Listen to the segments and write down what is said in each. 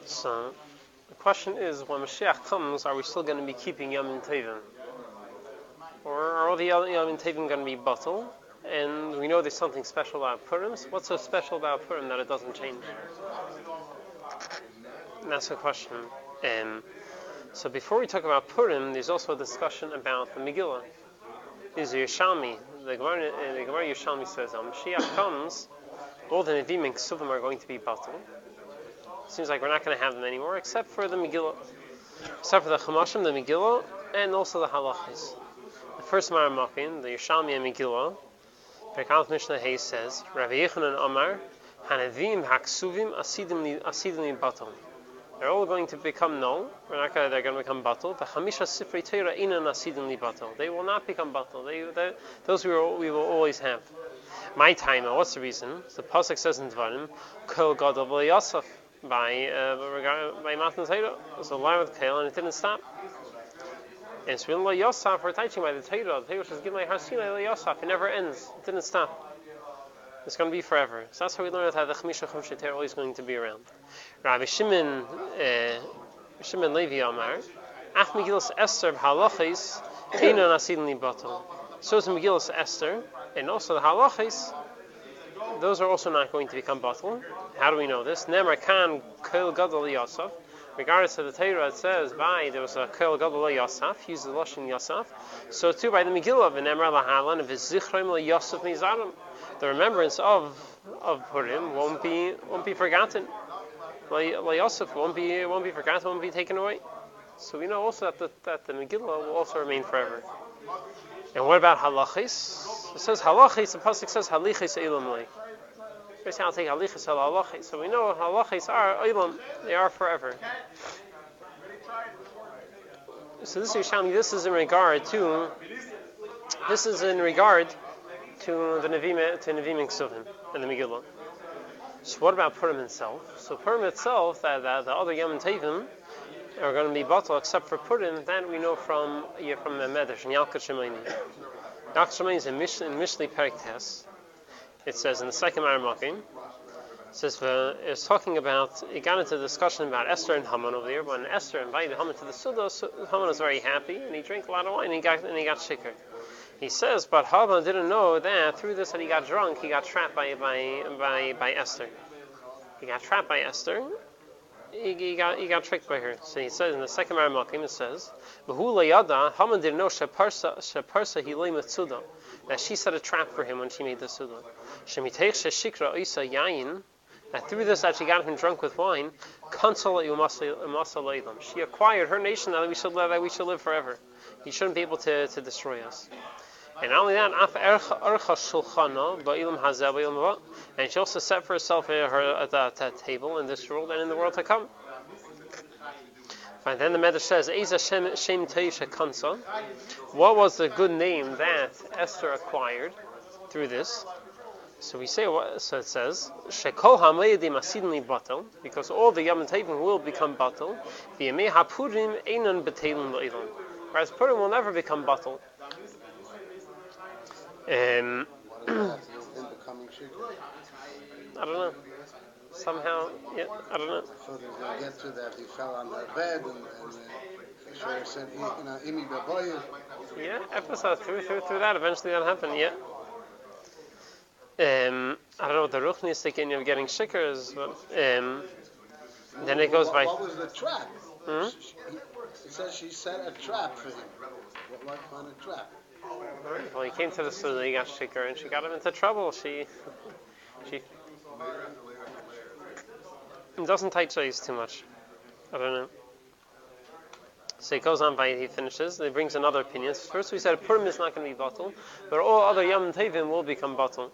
So the question is, when Moshiach comes, are we still going to be keeping Yom Tovim? Or are all the Yom Tovim going to be batel? And we know there's something special about Purim. So what's so special about Purim that it doesn't change? And that's the question. So before we talk about Purim, there's also a discussion about the Megillah. There's the Yerushalmi. The Gemara Yerushalmi says, when Moshiach comes, all the Nevi'im and Ksuvim are going to be batel. Seems like we're not going to have them anymore, except for the Megillah. Except for the Chumashim, the Megillah, and also the Halachas. The first Maramakim, the Yerushalmi and Megillah, Perkal Mishnah Hay says, Rav Yechanan Amar, Hanavim Haksuvim Asidim Batal. They're all going to become null. They're going to become batal. The Chamisha Sifrei Torah Inan Asidim Batal. They will not become batal. Those we will always have. My time. What's the reason? So the pasuk says in Dvarim, Kol Gadol Yosef by Matan Torah. So line with Kol, and it didn't stop. And so in Yosef, we're teaching by the Torah. The Torah says, "Give my Harsina Yosef." It never ends. It didn't stop. It's going to be forever. So that's how we learn that the Chamisha Chumshei Torah is always going to be around. Rabbi Shimon Levi Amar, Ach Megillas Esther b'halachis Einon Asidin Libatal. So is Megillas Esther, and also the halachis. Those are also not going to become batal. How do we know this? Nemar Kan Kol Gadol Yosef. Regardless of the Torah, it says there was a Kol Gadol Yosef. Use the lashon Yosef. So too by the Megillah, v'Nemar Lahalan v'Zichroim LaYosef Mizarim. The remembrance of Purim won't be forgotten. Yosef won't be forgotten, won't be taken away. So we know also that the Megillah will also remain forever. And what about halachis? It says halachis. The pasuk says halichis elam lei. Basically, I'll take halichis al halachis. So we know halachis are elam; they are forever. So this is in regard to the Nevi'im and Ksuvim and the Megillah. So what about Purim itself? So Purim itself, that the other Yom Tovim are going to be batal except for Purim. That we know from the Medrash in Yalkut Shemini. Yalkut Shemini is in Mishlei Perek Tes. It says in the second Maramakim, it says it's talking about. It got into a discussion about Esther and Haman over there. When Esther invited Haman to the Suda, so Haman was very happy and he drank a lot of wine and he got shikar. He says, but Haman didn't know that through this that he got drunk, he got trapped by Esther. He got trapped by Esther. He got tricked by her. So he says in the second Maramakim, it says, "V'hu layada." Haman didn't know sheparsa hilei mitzuda, that she set a trap for him when she made the suda. Shemitech sheshikra isa yayin. That through this that she got him drunk with wine, she acquired her nation that we should live forever. He shouldn't be able to destroy us. And not only that, and she also set for herself at that table in this world and in the world to come. Fine, then the Medrash says, what was the good name that Esther acquired through this? So we say, so it says, because all the Yom Tovim will become batal, whereas Purim will never become batal. I don't know. Somehow, yeah, I don't know. So they get to that he fell on the bed and Shor said, Imi Baboy. Yeah, episode through that. Eventually that happened, yeah. I don't know what the Ruchni is thinking of getting shikars, but then it goes by. What was the trap? He says she set a trap for him. What kind of trap? Well, he came to the Suda, he got shikar, and she got him into trouble. She doesn't tight chase too much. I don't know. So he goes on by, he finishes, he brings another opinion. First we said Purim is not going to be batal, but all other Yom Tovim will become batal.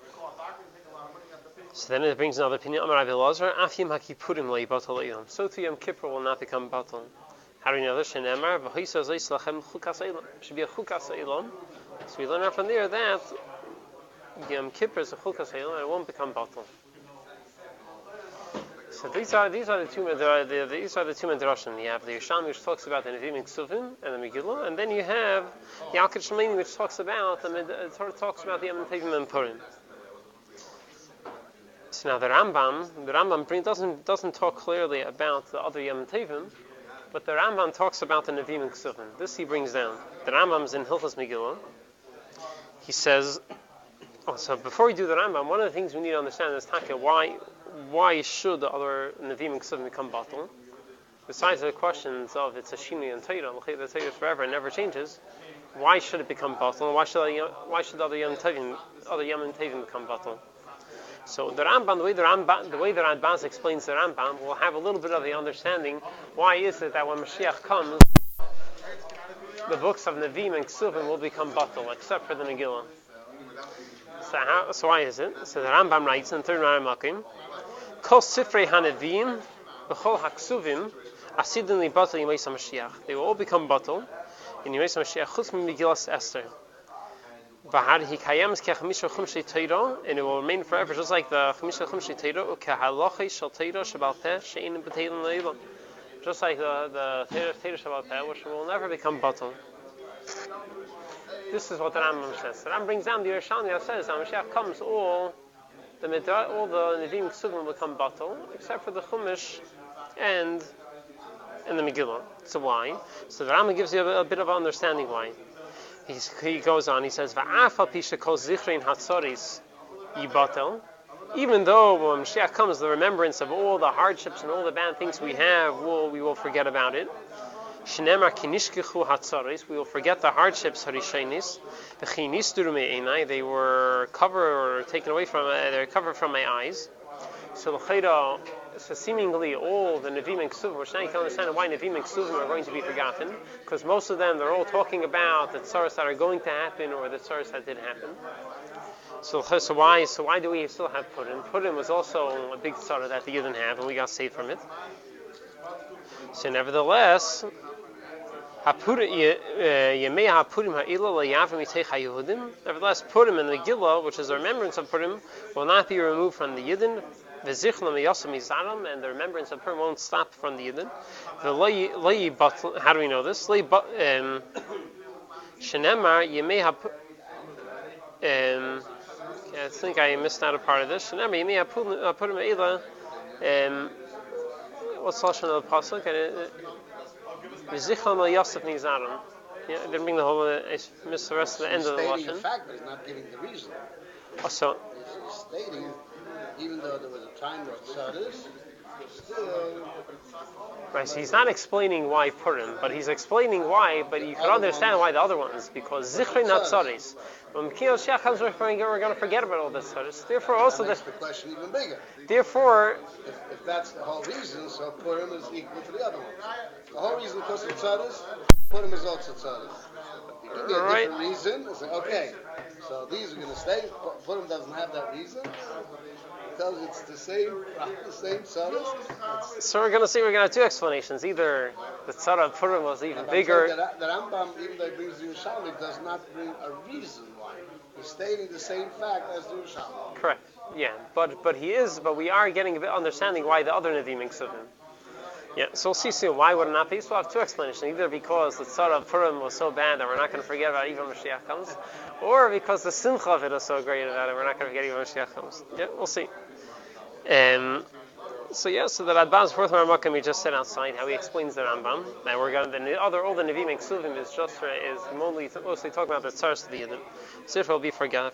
So then it brings another opinion. Amar Rabbi Elazar, Afim HaKippurim lo yibatal elam. So too Yom Kippur will not become batal. How do we know this? Shenemar v'hoisa zeis lachem chukas elam. Should be a chukas elam. So we learn out from there that Yom Kippur is a chukas elam and it won't become batal. So these are the two medrashim. You have the Yerushalmi, which talks about the Nevi'im and Ksuvim and the Megillah, and then you have the Yalkut Shemini, which talks about the Yom Tovim and Purim. So now the Rambam doesn't talk clearly about the other Yom Tevim, but the Rambam talks about the Nevim and Ksuvim. This he brings down. The Rambam's in Hilchos Megillah. He says, so before we do the Rambam, one of the things we need to understand is why should the other Nevim and Ksuvim become batal? Besides the questions of it's a Shini and Torah, the Torah is forever and never changes, why should it become batal? And why should the other Yom Tevim become batal? So the Rambam, the way the Radbaz explains the Rambam, will have a little bit of the understanding. Why is it that when Moshiach comes, the books of Nevim and Ksuvim will become batal, except for the Megillah? So why is it? So the Rambam writes in the third Rambam, Kol Sifrei HaNevim B'chol HaKsuvim Asidin Li Batal Yimei Mashiach. They will all become batal in Yimei Mashiach Chutz Megillas Esther. And it will remain forever, just like the Chamisha Chumshi Teiro, just like the Teiro Shabbat Peh, which will never become batal. This is what the Rambam says. The Rambam brings down the Yerushalmi that says, when Moshiach comes, all the Nevim Ksuvim will become batal, except for the Chumash and the Megillah. So why? So the Rambam gives you a bit of understanding why. He goes on, he says, Va'afal pisha kol zichrein hatzoris yibatel. Even though when Moshiach comes, the remembrance of all the hardships and all the bad things we have, we will forget about it. Shnemar kinishkechu hatzoris, we will forget the hardships harishenis. V'chinisduru me'enai, they were covered or taken away from, they're covered from my eyes. So seemingly all the Nevim and Ksuvim, which now you can understand why Nevim and Ksuvim are going to be forgotten, because most of them, they're all talking about the tzaras that are going to happen or the tzaras that did happen. So why do we still have Purim? Purim was also a big tzara that the Yidden have, and we got saved from it. So nevertheless, nevertheless, Purim and the Megillah, which is a remembrance of Purim, will not be removed from the Yidden. And the remembrance of Purim won't stop from the Yidden. How do we know this? I think I missed out a part of this. What's the lashon of the pasuk? Yeah, I didn't bring the whole. I missed the rest of the end of the lashon. He's stating the fact, but he's not giving the reason. So, he's stating, even though there was a time where tzaddis, still. Right, so he's not explaining why Purim, but he's explaining why. But you can understand why the other ones, because zichri not tzaddis. When Moshiach comes, we're going to forget about all this tzaddis. Therefore, also that makes the question even bigger. Therefore, if that's the whole reason, so Purim is equal to the other ones. The whole reason because of tzaddis, Purim is also tzaddis. You give me a different reason, it's like, okay, so these are going to stay. Purim doesn't have that reason because it's the same tzaddis. So we're going to have two explanations. Either the tzara of Purim was even bigger. The Rambam, even though he brings the Yerushalmi, does not bring a reason why. He's stating the same fact as the Yerushalmi. Correct. Yeah, but we are getting a bit understanding why the other Nevim and Ksuvim. Yeah, so we'll see soon. Why would it not be? So we'll have two explanations. Either because the tzara of Purim was so bad that we're not going to forget about it even when Moshiach comes, or because the simcha of it is so great about it, we're not going to forget even when Moshiach comes. Yeah, we'll see. So the Radbaz fourth Rambam we just said outside how he explains the Rambam. That we're going all the Nevim and Ksuvim is mostly talking about the tzaras of the Yidden. So it will be forgotten.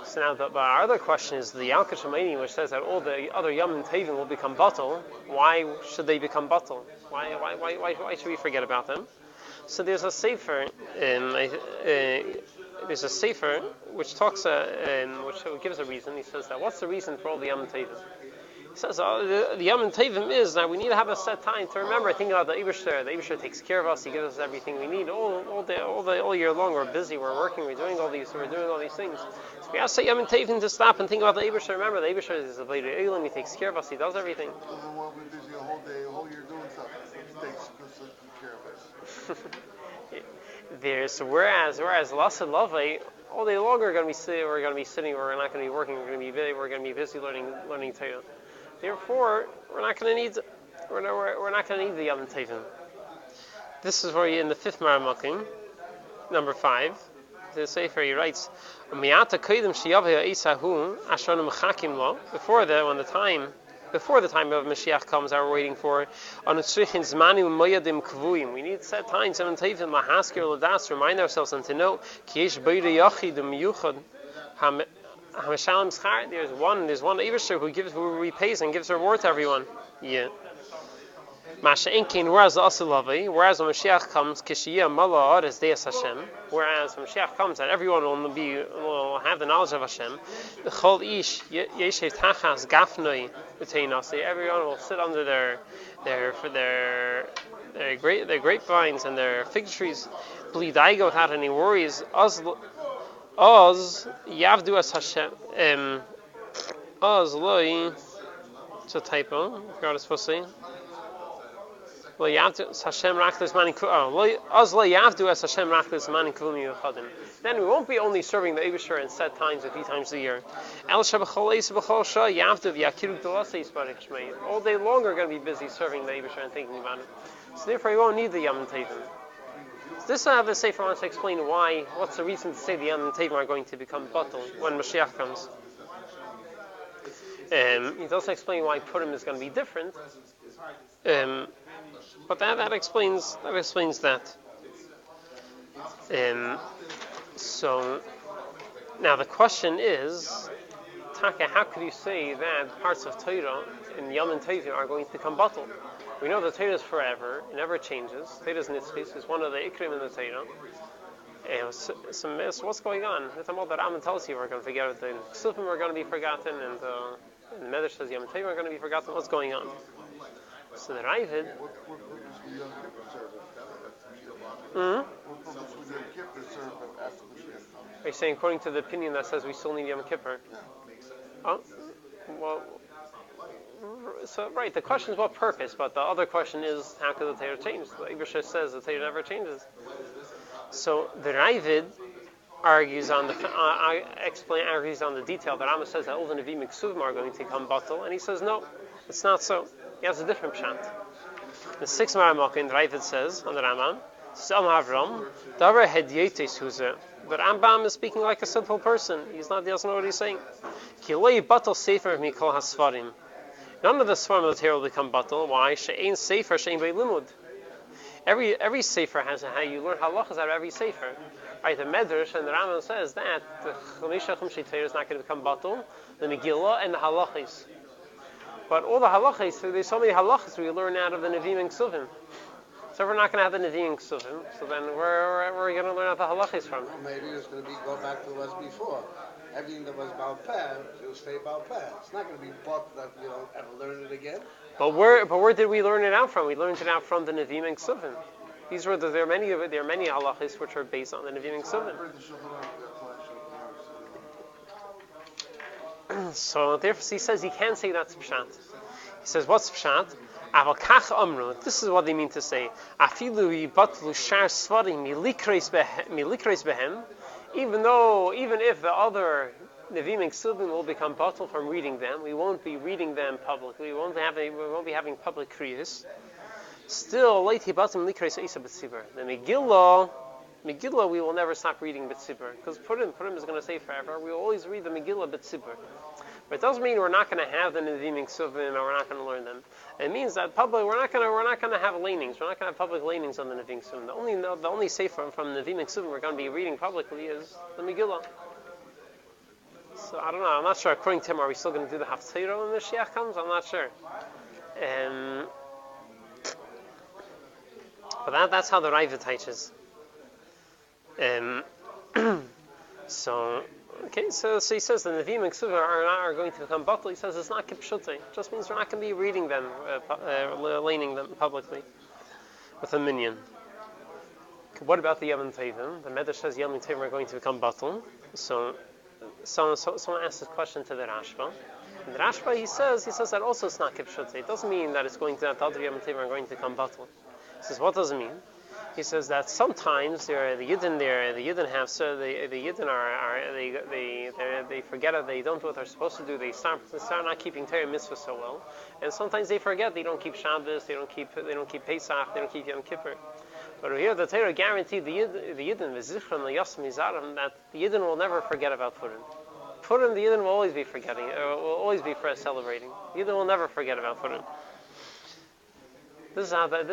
So now, our other question is the Al Kashamayni, which says that all the other Yom Tevim will become batal. Why should they become batal? Why should we forget about them? So there's a sefer, which talks, which gives a reason. He says that what's the reason for all the Yom Tevim? He says the Yom Tevim is that we need to have a set time to remember, think about the Eibusher. The Eibusher takes care of us. He gives us everything we need all year long. We're busy. We're working. We're doing all these things. So we have to say Yom Tevim to stop and think about the Eibusher. Remember, the Eibusher is a Vayda Eilim. He takes care of us. He does everything. We're busy a whole day, a whole year doing something. He takes good care of us. Whereas Lasad Lavei, all day long we're going to be sitting. We're not going to be working. We're going to be busy learning Torah. Therefore, we're not going to need the Yom Tevim. This is where in the fifth Maramakim, number 5. the Sefer, he writes, "Mi'ata kodim sheyaveh Esahu ashanu mechakim lo." Before the time of Moshiach comes, that we're waiting for, on tzrichin zmanim moyadim kvuim. We need set times and tevim lahaskir ladas, remind ourselves and to know ki yesh beire yachid miyuchad hamashalim schar. There's one Eibusher who repays and gives reward to everyone. Yeah. Whereas when Moshiach comes, whereas when Moshiach comes, that everyone will have the knowledge of Hashem. Everyone will sit under their grapevines and their fig trees, blidaigo, without any worries. Oz yavdu as Hashem. Oz loi. It's a typo. I forgot what it's supposed to say. Then we won't be only serving the Eibusher in set times a few times a year. All day long we're going to be busy serving the Eibusher and thinking about it. So therefore we won't need the Yom Tovim. So this I have the Sefer wants to explain what's the reason to say the Yom Tovim are going to become batal when Moshiach comes. He doesn't explain why Purim is going to be different. But that explains that. So now the question is, Taka, how could you say that parts of Torah in Yom Tovim are going to become batal? We know the Torah is forever; it never changes. Torah's nitzchis is one of the ikrim in the Torah. So what's going on? The Talmud that Rambam tells you we're going to forget it. The Ksufim are going to be forgotten, and the Medrash says Yom Tovim are going to be forgotten. What's going on? So the Ravid. Are you saying according to the opinion that says we still need Yom Kippur? Oh, well, so right. The question is what purpose, but the other question is how could the Torah change? The Eibusher says the Torah never changes. So the Ravid argues on the detail that Rambam says that all the Nevi'im and Ksuvim are going to become batal, and he says no, it's not so. He has a different pshat. The 6th Maramokin, the Ravid says on the Rambam, the Rambam is speaking like a simple person. He doesn't know what he's saying. None of the Sfarim of the Torah will become batal. Why? She'ein sefer she'ein bei limud. Every sefer has how you learn halachas out of every sefer. Right, the Medrash and the Rambam says that the Chamisha Chumshei Torah is not going to become batal, the Megillah and the halachas. But all the halachas, there's so many halachas we learn out of the Nevi'im and Ksuvim. So if we're not going to have the Nevi'im and Ksuvim, so then where are we going to learn out the halachas from? Well, maybe it's going to go back to what was before. Everything that was Baal Peh, it will stay Baal Peh. It's not going to be bought that you don't ever learn it again. But where did we learn it out from? We learned it out from the Nevi'im and Ksuvim. There are many halachas which are based on the Nevi'im and Ksuvim. So therefore he says he can't say that's pshat. He says what's pshat? Aval kach amru. This is what they mean to say. Afilu yibatlu shar svarim milikreis behem. Even if the other Nevi'im and Ksuvim will become batal from reading them, we won't be reading them publicly. We won't be having public kriyas. Still, leit hibatim likreis isa b'tzibur. The Megillah, we will never stop reading B'tzibur. Because Purim is going to say forever. We will always read the Megillah B'tzibur. But it doesn't mean we're not going to have the Nevi'im and Ksuvim and we're not going to learn them. It means that we're not going to have lanings. We're not going to have public lanings on the Nevi'im and Ksuvim. The only sefer from the Nevi'im and Ksuvim we're going to be reading publicly is the Megillah. So I don't know. I'm not sure. According to him, are we still going to do the Haftarah when Moshiach comes? I'm not sure. But that's how the Ravid teaches. So he says the Nevi'im and Ksuvim are going to become batal. He says it's not kipshutei. It just means we're not going to be reading them, laning them publicly with a minyan. What about the Yom Tovim? The Medrash says Yom Tovim are going to become batal. So someone asked this question to the Rashba. And the Rashba he says that also it's not kipshutei. It doesn't mean that the other Yom Tovim are going to become batal. He says what does it mean? He says that sometimes the Yidden they forget it, they don't do what they're supposed to do, they start not keeping Torah mitzvah so well, and sometimes they forget, they don't keep Shabbos, they don't keep Pesach, they don't keep Yom Kippur. But here the Torah guaranteed the Yidden that the Yidden will never forget about Purim. Purim, the Yidden will always be forgetting, or will always be celebrating. The Yidden will never forget about Purim. This is how the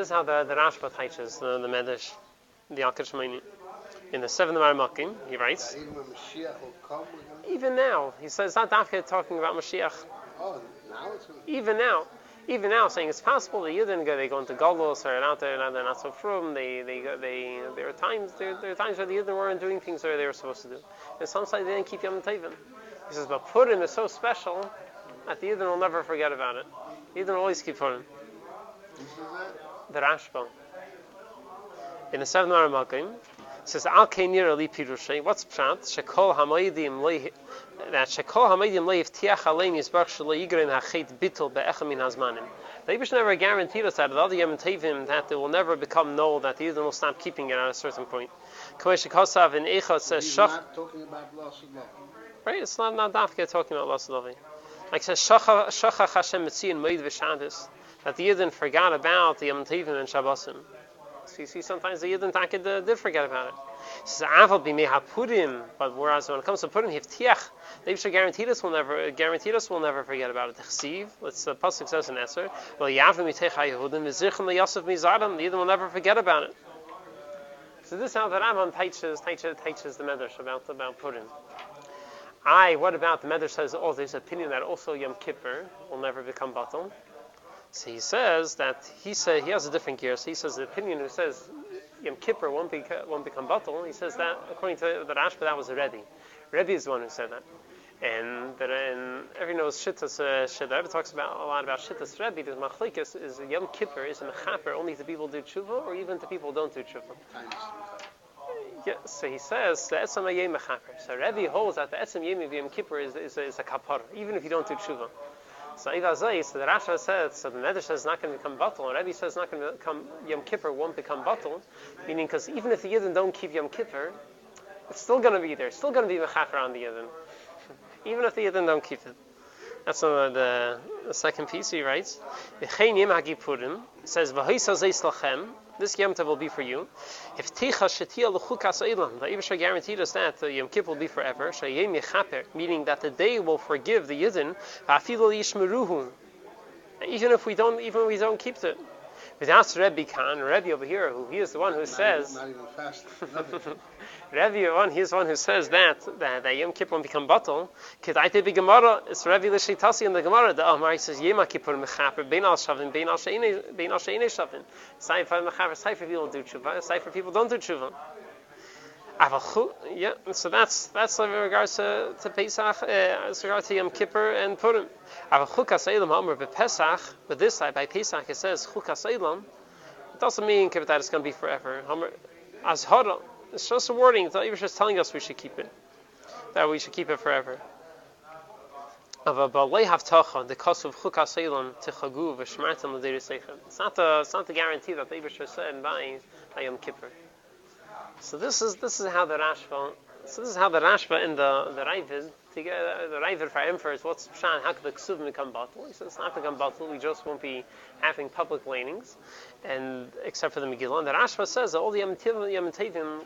Rashba teaches the Medrash, the Al Shemini. In the 7th Maramakim, he writes, Even when Moshiach will come, even now, he says, not Dafka talking about Moshiach. oh, now it's going to... Even now, saying it's possible the Yidden they go into Galus or out there, and they're not so frum. There are times where the Yidden weren't doing things that they were supposed to do, and sometimes they didn't keep Yom Tovim. He says, but Purim is so special that the Yidden will never forget about it. The Yidden will always keep Purim. The Rashba in the 7th Maramakim says, "Al Keinir Ali Pirushay." What's pshat? Shekol Hamoidim that Shekol Hamoidim Leiftiach Aleim Yisbach Shelo Yigrein Hachet Bittul Be'echem Min Hazmanim. The Eibush never guaranteed us that the other Yom Tovim that it will never become null, that the Yidden will stop keeping it at a certain point. Kamei Shekosav in Eichot says He's not talking about loss of love. Right, it's not Dafka talking about loss of love. Like it says Shachach Hashem Mitzion Moed V'Shabbos, that the Yidden forgot about the Yom Tovim and Shabbosim. So you see, sometimes the Yidden did forget about it. He says, "Aval b'meha Purim," but whereas when it comes to Purim, Hiftiach, they should guarantee us will never forget about it. Chesiv, let's pasuk says in Esther, "Well, Yavim mitech haYehudim v'zichem leYosef mizarim." The Yidden will never forget about it. So this is how the Rambam teaches the Medrash about Purim. What about the Medrash says? Oh, there's opinion that also Yom Kippur will never become batal. So he says he has a different gear. So he says the opinion who says Yom Kippur won't become batal. He says that according to the Rashba, that was a Rebbe. Rebbe is the one who said that. And everyone knows Shittas. The Rebbe talks a lot about Shittas Rebbe. There's machlekes is Yom Kippur is a mechaper only to people who do tshuva or even to people who don't do tshuva. Yeah, so he says the etzem hayem mechaper. So Rebbe holds that the etzem yem of Yom Kippur is a kapara even if you don't do tshuva. So the Rasha says, so the Medrash says it's not going to become batal, and Rebbe says it's not going to become, Yom Kippur won't become batal, meaning because even if the Yidden don't keep Yom Kippur, it's still going to be there, it's still going to be mechaper on the Yidden, even if the Yidden don't keep it. That's the second piece he writes. V'chein yom haGippurim says, V'hoisa zeis lachem, this Yom Tov will be for you. If ticha shetia l'chukas eilam, the Eibush guaranteed us that the Yom Kippur will be forever. Sheyem yechaper, meaning that the day will forgive the Yidden. V'afilu yishmeruhu, even if we don't keep it. Without Rebbe Khan, Rebbe over here, he is the one who says. Not even fast. Rebbe, he's the one who says that Yom Kippur will become batal. Kedaite be Gemara, it's Rebbe l'sheitasi in the Gemara. The Amar says Yom Kippur mechaper bein al shavim bein al she'enei shavim. Saifa mechaper, saifa people do tshuva, saifa people don't do tshuva. Yeah, so that's in regards to Pesach, as regards to Yom Kippur and Purim. Chukas Eilam Amar b'Pesach, but this side by Pesach it says Chukas Eilam. It doesn't mean that it's going to be forever. Azhara, it's just a wording. The Eibush is telling us we should keep it, that we should keep it forever. Of a balei havtacha, the cost of Chukas Eilam tichagu v'shmartem l'deirisechem. It's not the guarantee that the Eibush said by Yom Kippur. So this is how the Rashba in the Ravid, the Ravid for Emperors, what's Pshan, how could the Ksuvim become batal? He says it's not become batal, we just won't be having public lanings, and except for the Megillah. And the Rashba says that all the Yom Tovim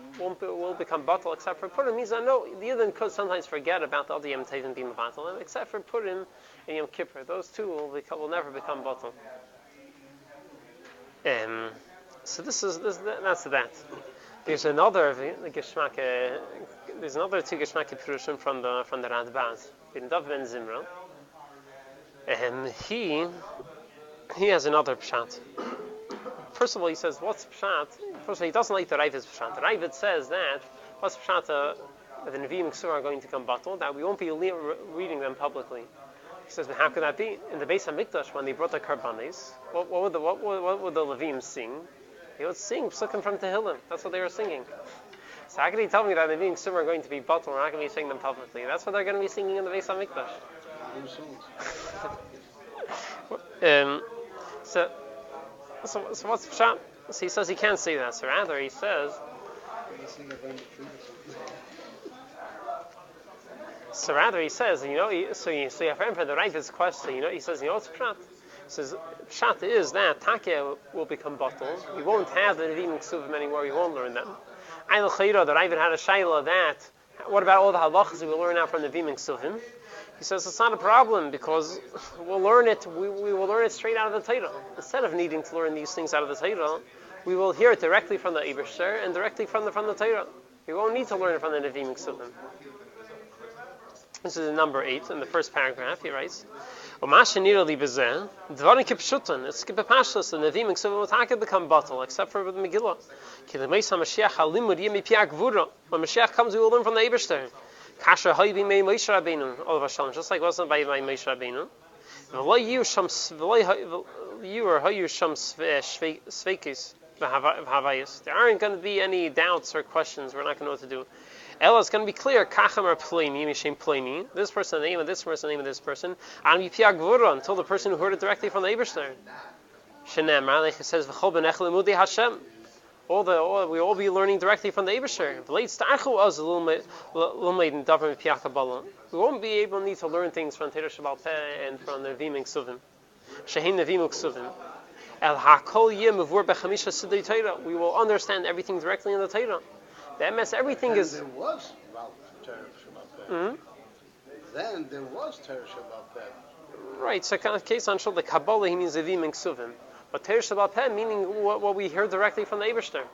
will become batal except for Purim. Means that no, the Yidden could sometimes forget about the other Yom Tovim being batal, and except for Purim and Yom Kippur, those two will never become batal. So that's that. There's another geschmack. There's another two geschmacke Purushim from the Radbaz, in Dov ben Zimra, and he has another pshat. First of all, he says, "What's pshat?" First of all, he doesn't like the Ravid's pshat. The Ravid says that what's pshat that the Nevi'im Ksur are going to come batal, that we won't be reading them publicly. He says, "But how could that be?" In the Beis Hamikdash, when they brought the karbanis, what would the Levim sing? They would sing psukim from Tehillim. That's what they were singing. So how can he tell me that the being Summer are going to be batal? We're not going to be singing them publicly. That's what they're going to be singing in the Beis Hamikdash. So what's pshat? So he says he can't say that. So rather he says. So you have for the Ravid's question. He says, what's pshat? says Pshat is that Takya will become bottle. We won't have the Nevim Ksuvim anymore. We won't learn them. Ail Chayra, that I even had a Shaila that. What about all the halachas we will learn out from the Nevim Ksuvim? He says it's not a problem because we'll learn it. We will learn it straight out of the Torah. Instead of needing to learn these things out of the Torah, we will hear it directly from the Eibusher and directly from the Torah. We won't need to learn it from the Nevim Ksuvim. This is number 8 in the first paragraph. He writes, "Umashenira li bezeh dvarim kipshutan." It's kipashlas. The Nevim Ksuvim will take become bottle, except for the Megillah. Ki the Moshiach halimud yemi piak vura. When Moshiach comes, we will learn from the Eibusher. Kasher hayvi mei Moshe Rabbeinu, all of Hashem, just like it wasn't by Moshe Rabbeinu. V'lo you or hayu sham sveikis v'havayis. There aren't going to be any doubts or questions. We're not going to know what to do. Ella is going to be clear. Kachem or pleni, mishem pleni. This person, the name of this person, the name of this person. And yipiag vura until the person who heard it directly from the Eibusher. Shenemar, like it says, v'chol benech lemudei Hashem. We will all be learning directly from the Eibusher. We won't be able to need to learn things from Torah Shabbal Peh and from the Nevim Ksuvim. Shehin Nevim Ksuvim. El Hakol Yeh Mevur Bechamisha Sidei Torah. We will understand everything directly in the Torah. The MS, everything is. There was Torah Shabbal Peh. Then there was Torah Shabbal Peh. Right. So, in case on the Kabbalah, he means Nevim Ksuvim. But Torah Shabbal Peh, meaning what we hear directly from the Eibusher.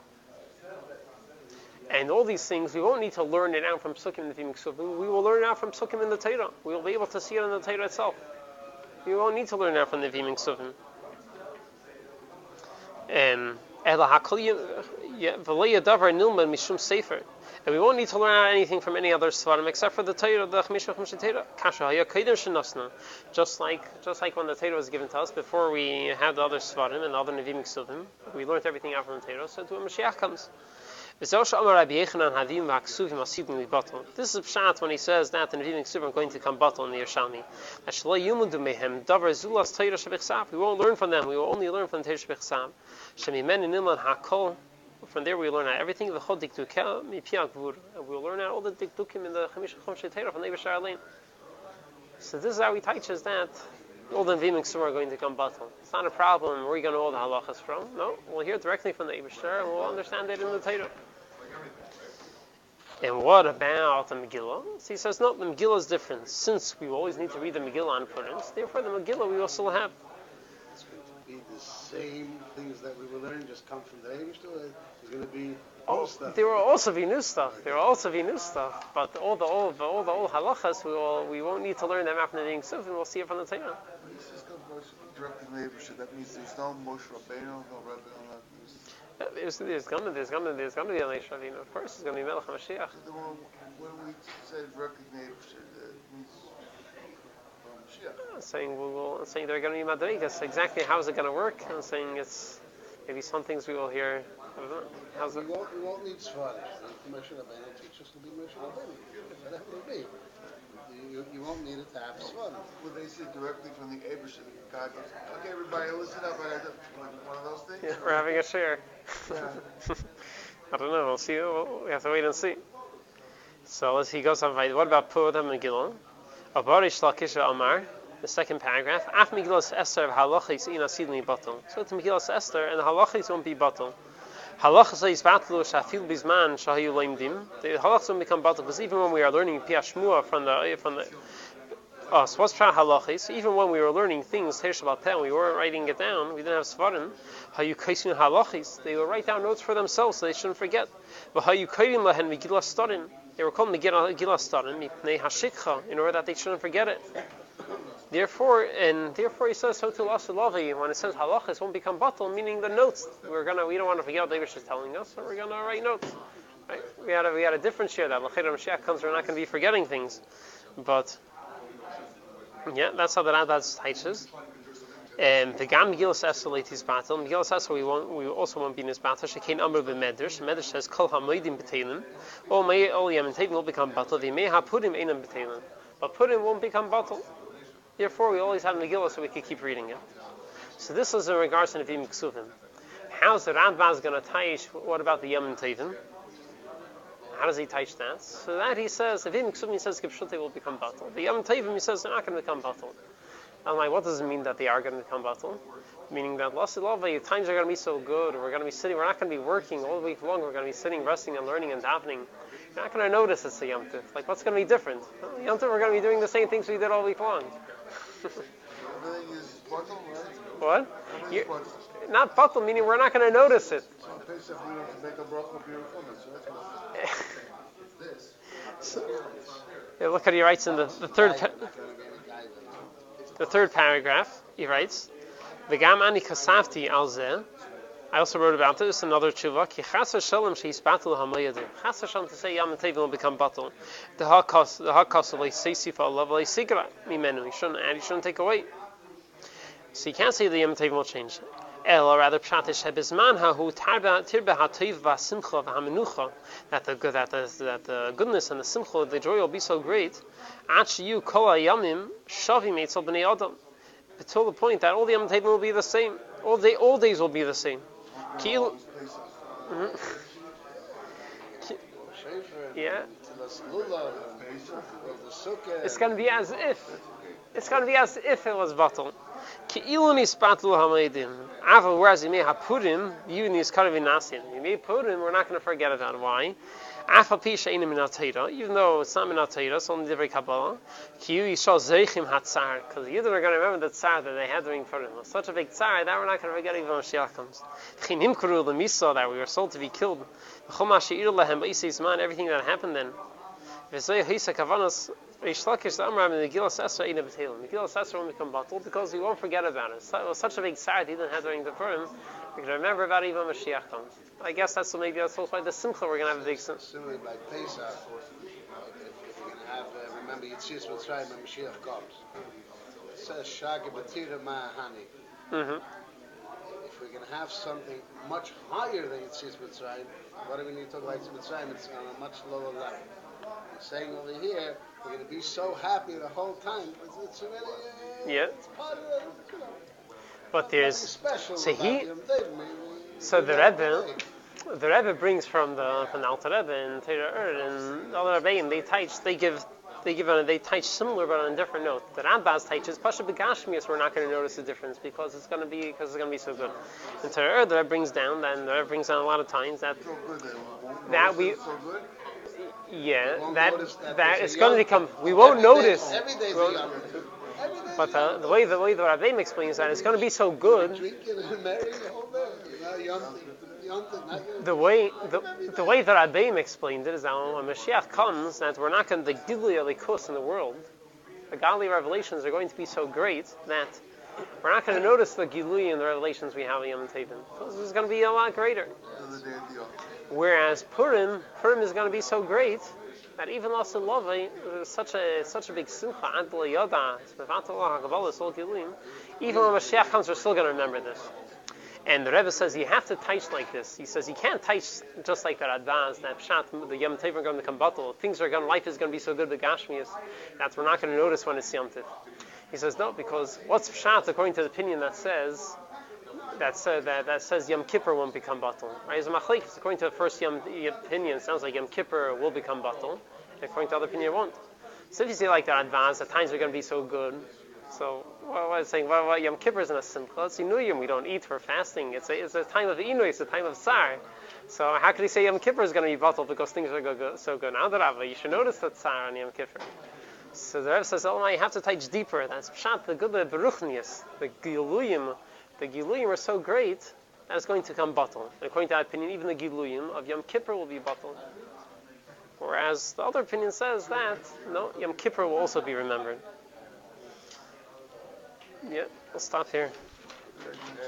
And all these things, we won't need to learn it out from Psukim and Nevim Ksuvim. We will learn it out from Psukim in the Torah. We will be able to see it in the Torah itself. We won't need to learn it out from the Nevim Ksuvim. And we won't need to learn out anything from any other Svarim except for the Torah, the Chmishah Chumshei Torah. Just like when the Torah was given to us, before we had the other Svarim and the other Nevim Ksuvim, we learned everything out from the Torah, so when Moshiach comes. This is Pshat when he says that the Nevim Ksuvim are going to come bottle in the Yerushalmi. We won't learn from them, we will only learn from the Torah Shebechsav. From there we learn out everything. And we'll learn out all the dikdukim in the Chumshei Torah from the Eibusher Alein. So this is how he teaches that all the Nevim Ksuvim are going to come bottle. It's not a problem. Where are you going to know all the halachas from? No, we'll hear directly from the Eibusher and we'll understand it in the Torah. And what about the Megillah? So he says, no, the Megillah is different. Since we always need to read the Megillah on Purim, therefore the Megillah we will still have. It's going to be the same things that we were learning, just come from the Eibusher. It's going to be old stuff. There will also be new stuff. But all the old halachas, we won't need to learn them after the Nevim Ksuvim. We'll see it from the Torah. When he says directly from the Eibusher, that means there's no Moshe Rabbeinu, no Rebbe, no. There's going to be a Moshe Rabbeinu. Of course, it's going to be Melech HaMashiach. When we say directly from the Eibusher, it means from Moshiach. I'm saying there are going to be madrigas. Exactly how is it going to work? I'm saying it's maybe some things we will hear. How's it? We won't need Svarim. Moshe Rabbeinu teach us to be Moshe Rabbeinu. Whatever it will be. You won't need it to have Svarim. When they say directly from the Eibusher, God goes, okay, everybody, listen up. I got one of those things. Yeah, we're having a share. I don't know. We'll see. We have to wait and see. So he goes on. What about Purim Megillah? Abarish Lakisha Amar. The second paragraph. Af Megillah Esther of halachis ina sidni batel. So it's Megillah Esther and the halachis won't be batel. Halachas is batlu shafil bizman shahayu leimdim. The halachas won't become batel because even when we are learning piashmua from the so what's Pshat halachis? Even when we were learning things Torah Shabbal Peh, we weren't writing it down. We didn't have svarim. Hayu kaisin halachis. They would write down notes for themselves so they shouldn't forget. But hayu kaidim lahen Megillah Starim. They were called Megillah Starim mipnei hashikcha in order that they shouldn't forget it. Therefore he says so to Lasulavi when it says halachas won't become batal, meaning the notes. We don't want to forget what the Eibusher is telling us, so we're going to write notes. Right? We had a different share that L'chayr Moshiach comes, we're not going to be forgetting things, but yeah, that's how the Radaz teaches. The Gam Megillah Esther leitis batal. Megillah Esther we also won't be in this battle. Shekein Amr b'Medrash. Medrash says Kol hamoidim b'teilim. All Yom Teilim will become batal. V'mei haPurim einam b'teilim. But Purim won't become batal. Therefore, we always have Megillah so we can keep reading it. So this is in regards to Nevim Ksuvim. How's the Radbaz going to teach? What about the Yom Tevim? How does he teach that? So that he says, Nevim Ksuvim, he says, Gipshutei will become batal. The Yom Tevim, he says, they're not going to become batal. I'm like, what does it mean that they are going to become batal? Meaning that times are going to be so good, we're going to be sitting, we're not going to be working all week long, we're going to be sitting, resting, and learning and davening. You're not going to notice it's a Yom Tov. Like, what's going to be different? Yom Tov, we're going to be doing the same things we did all week long. Everything is bottle, right? What? Everything is bottle. Not batal, meaning we're not going to notice it. So in Pesach we have to make a bracha of your comments, so that's what this. Yeah, look at he writes in the third paragraph. He writes, "V'gam ani kasafti al zeh." I also wrote about this. Another tshuva. Ki chas v'shalom sheis batul ha'mayadim. Chas v'shalom to say Yom Tov will become batul. The hakas le'seisifa alav le'sigra mimenu. You shouldn't add. You shouldn't take away. So you can't say the Yom Tov will change. El, or rather, pshatish hebizman hahu tirbe ha'tov v'simcha v'hamenucha. That the goodness and the simcha, the joy will be so great. Ad sheyu kol hayamim shavim etzel b'nei adam. Until the point that all the Yom Tov will be the same. All days will be the same. Yeah. It's going to be as if. It's going to be as if it was batal. Whereas you may have Purim, you need to You may Purim, we're not going to forget about why. Even though it's not minat Torah, it's only divrei Kabbalah. Because the Yidden are going to remember the tsar that they had during Purim. It was such a big tsar that we're not going to forget even when Moshiach comes. That we were sold to be killed. Everything that happened then. Megillah Sesra won't become batal because we won't forget about it. So it was such a big tsar he didn't have during the Purim. We can remember about it even when Moshiach comes. I guess that's also why the Simcha we're going to have a big Simcha. Similarly, by Pesach, if we're going to have, remember Yitzias Mitzrayim when Moshiach comes. It says, Shagi B'tira Ma'ahani. If we're going to have something much higher than Yitzias Mitzrayim, what do we need to talk about Yitzias Mitzrayim? It's on a much lower level. He's saying over here, we're going to be so happy the whole time. It's really, it's part of it. You know. But there's special so the Rebbe brings from the Alter Rebbe and Torah and all the Rebbeim they teach similar but on a different note. The Rambaz teaches Pasha Begashmius we're not going to notice the difference because it's going to be so good. And Torah the Rebbe brings down a lot of times that we. That it's going to become. We won't notice. Every day but the way the Rabbeim explains that it's going to be so good. The way that Rabbeim explained it is that when Moshiach comes, that we're not going to the Gilui Alikus in the world. The godly revelations are going to be so great that we're not going to notice the Gilui and the revelations we have in Yom Tov. This is going to be a lot greater. Whereas Purim is going to be so great that even Lasa Lovei, such a big simcha, Adla Yoda, even when Mashiach comes, we're still going to remember this. And the Rebbe says you have to teach like this. He says you can't teach just like that Advaz, that Pshat, the Yom Tov are going to become batal. Life is going to be so good with Gashmias that we're not going to notice when it's Yom Tov. He says no, because what's Pshat according to the opinion that says Yom Kippur won't become batal. Right? According to the first Yom opinion, it sounds like Yom Kippur will become batal. According to the other opinion, it won't. So if you say like that advance, at times are going to be so good. So what is saying? Well, Yom Kippur is in a simcha. It's Inuyim. We don't eat for fasting. It's a time of Inui. It's a time of Tsar. So how could he say Yom Kippur is going to be batal because things are so good? Now that you should notice the Tsar on Yom Kippur. So the Rebbe says, you have to touch deeper. That's Pshat, the good, the Beruchnius, the Giluyim. The Giluyim are so great that it's going to come batal. And according to that opinion, even the Giluyim of Yom Kippur will be batal. Whereas the other opinion says that, no, Yom Kippur will also be remembered. Yeah, we'll stop here.